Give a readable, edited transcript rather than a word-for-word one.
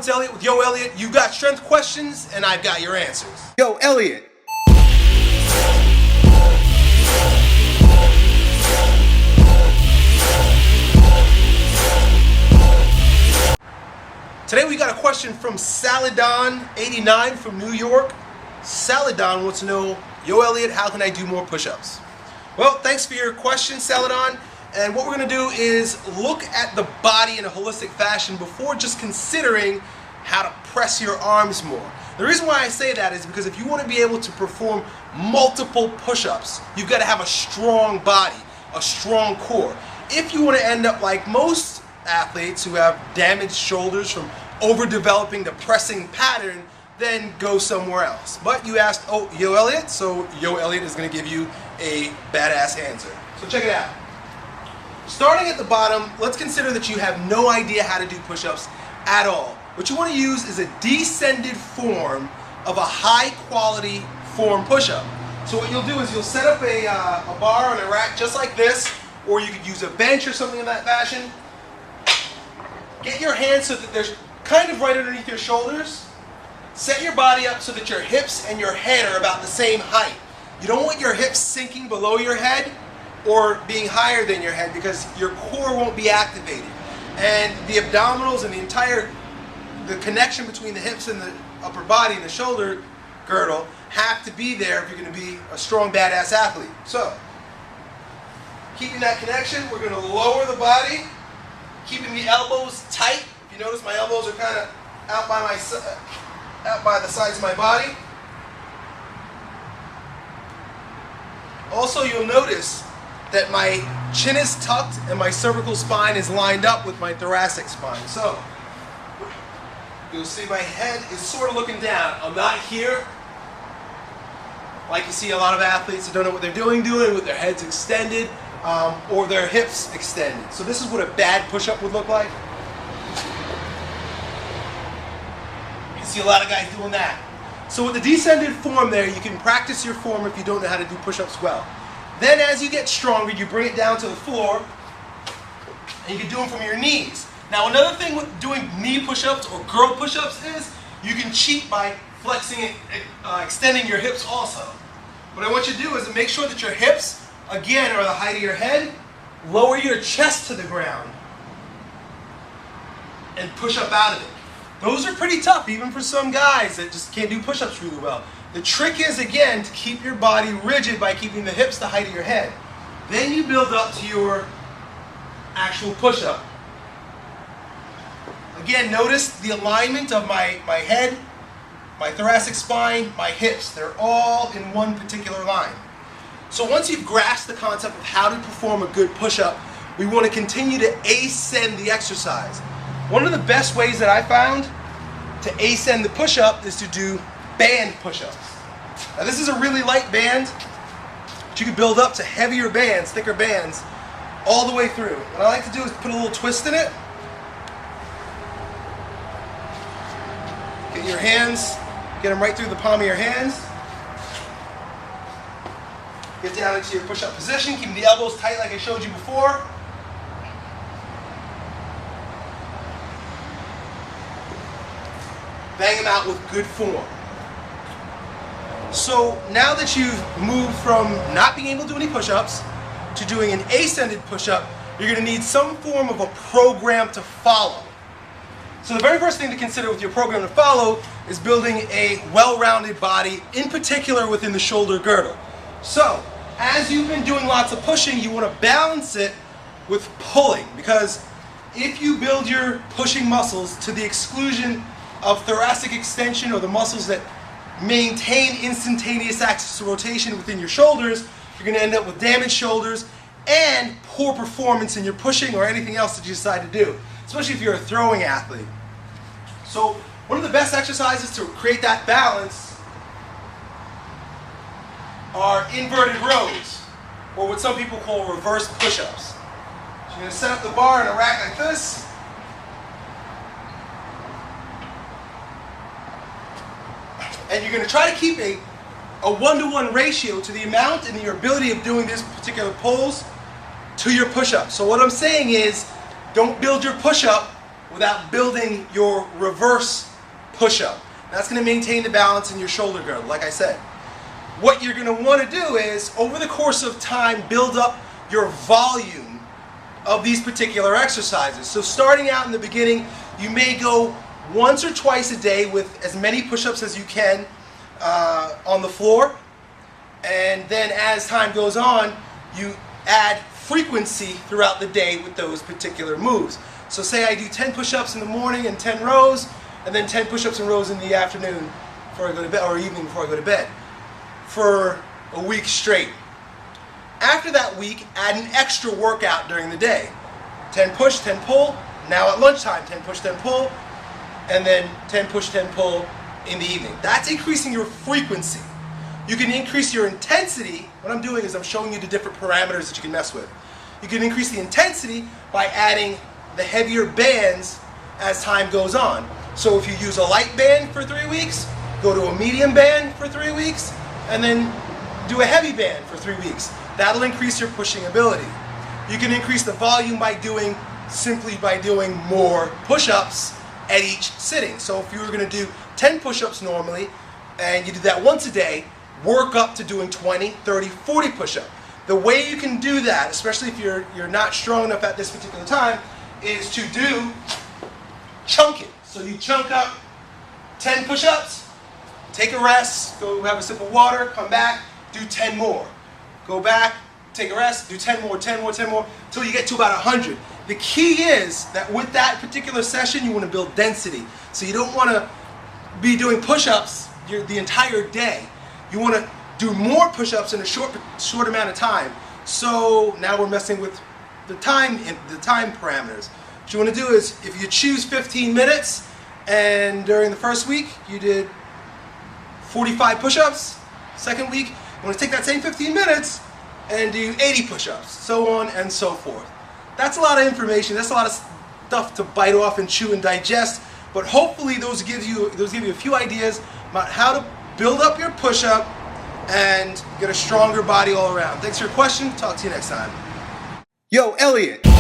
it's Elliott with Yo Elliott. You got strength questions, and I've got your answers. Yo, Elliott. Today we got a question from Saladon89 from New York. Saladon wants to know, Yo Elliott, how can I do more push-ups? Well, thanks for your question, Saladon. And what we're going to do is look at the body in a holistic fashion before just considering how to press your arms more. The reason why I say that is because if you want to be able to perform multiple push-ups, you've got to have a strong body, a strong core. If you want to end up like most athletes who have damaged shoulders from overdeveloping the pressing pattern, then go somewhere else. But you asked, oh, Yo Elliott, so Yo Elliott is going to give you a badass answer. So check it out. Starting at the bottom, let's consider that you have no idea how to do push-ups at all. What you want to use is a descended form of a high-quality form push-up. So what you'll do is you'll set up a bar on a rack just like this, or you could use a bench or something in that fashion. Get your hands so that they're kind of right underneath your shoulders. Set your body up so that your hips and your head are about the same height. You don't want your hips sinking below your head or being higher than your head because your core won't be activated. And the abdominals and the connection between the hips and the upper body and the shoulder girdle have to be there if you're going to be a strong, badass athlete. So, keeping that connection, we're going to lower the body, keeping the elbows tight. If you notice, my elbows are kind of out by the sides of my body. Also, you'll notice that my chin is tucked and my cervical spine is lined up with my thoracic spine. So, you'll see my head is sort of looking down. I'm not here like you see a lot of athletes that don't know what they're doing with their heads extended or their hips extended. So this is what a bad push-up would look like. You can see a lot of guys doing that. So with the descended form there, you can practice your form if you don't know how to do push-ups well. Then as you get stronger, you bring it down to the floor, and you can do them from your knees. Now another thing with doing knee push-ups or girl push-ups is you can cheat by flexing it, extending your hips also. What I want you to do is to make sure that your hips, again, are the height of your head. Lower your chest to the ground and push up out of it. Those are pretty tough, even for some guys that just can't do push-ups really well. The trick is, again, to keep your body rigid by keeping the hips the height of your head. Then you build up to your actual push-up. Again, notice the alignment of my head, my thoracic spine, my hips. They're all in one particular line. So once you've grasped the concept of how to perform a good push-up, we want to continue to ascend the exercise. One of the best ways that I found to ascend the push-up is to do band push-ups. Now this is a really light band, but you can build up to heavier bands, thicker bands, all the way through. What I like to do is put a little twist in it. Get your hands, get them right through the palm of your hands. Get down into your push-up position, keeping the elbows tight like I showed you before. Bang them out with good form. So now that you've moved from not being able to do any push-ups to doing an ascended push-up, you're going to need some form of a program to follow. So the very first thing to consider with your program to follow is building a well-rounded body, in particular within the shoulder girdle. So, as you've been doing lots of pushing, you want to balance it with pulling, because if you build your pushing muscles to the exclusion of thoracic extension or the muscles that maintain instantaneous axis of rotation within your shoulders, you're going to end up with damaged shoulders and poor performance in your pushing or anything else that you decide to do, especially if you're a throwing athlete. So one of the best exercises to create that balance are inverted rows, or what some people call reverse push-ups. So you're going to set up the bar in a rack like this. And you're going to try to keep a 1-to-1 ratio to the amount and your ability of doing this particular pulls to your push-up. So what I'm saying is, don't build your push-up without building your reverse push-up. That's going to maintain the balance in your shoulder girdle, like I said. What you're going to want to do is, over the course of time, build up your volume of these particular exercises. So starting out in the beginning, you may go once or twice a day with as many push-ups as you can on the floor. And then as time goes on, you add frequency throughout the day with those particular moves. So say I do 10 push-ups in the morning and 10 rows, and then 10 push-ups and rows in the afternoon before I go to bed, or evening before I go to bed, for a week straight. After that week, add an extra workout during the day. 10 push, 10 pull. Now at lunchtime, 10 push, 10 pull, and then 10 push, 10 pull in the evening. That's increasing your frequency. You can increase your intensity. What I'm doing is I'm showing you the different parameters that you can mess with. You can increase the intensity by adding the heavier bands as time goes on. So if you use a light band for 3 weeks, go to a medium band for 3 weeks, and then do a heavy band for 3 weeks. That'll increase your pushing ability. You can increase the volume simply by doing more push-ups at each sitting. So if you were going to do 10 push-ups normally, and you do that once a day, work up to doing 20, 30, 40 push-ups. The way you can do that, especially if you're not strong enough at this particular time, is to do chunking. So you chunk up 10 push-ups, take a rest, go have a sip of water, come back, do 10 more. Go back, take a rest, do 10 more, 10 more, 10 more, until you get to about 100. The key is that with that particular session, you want to build density. So you don't want to be doing push-ups the entire day. You want to do more push-ups in a short amount of time. So now we're messing with the time parameters. What you want to do is, if you choose 15 minutes, and during the first week you did 45 push-ups, second week you want to take that same 15 minutes and do 80 push-ups, so on and so forth. That's a lot of information. That's a lot of stuff to bite off and chew and digest. But hopefully those give you a few ideas about how to build up your push-up and get a stronger body all around. Thanks for your question. Talk to you next time. Yo, Elliot.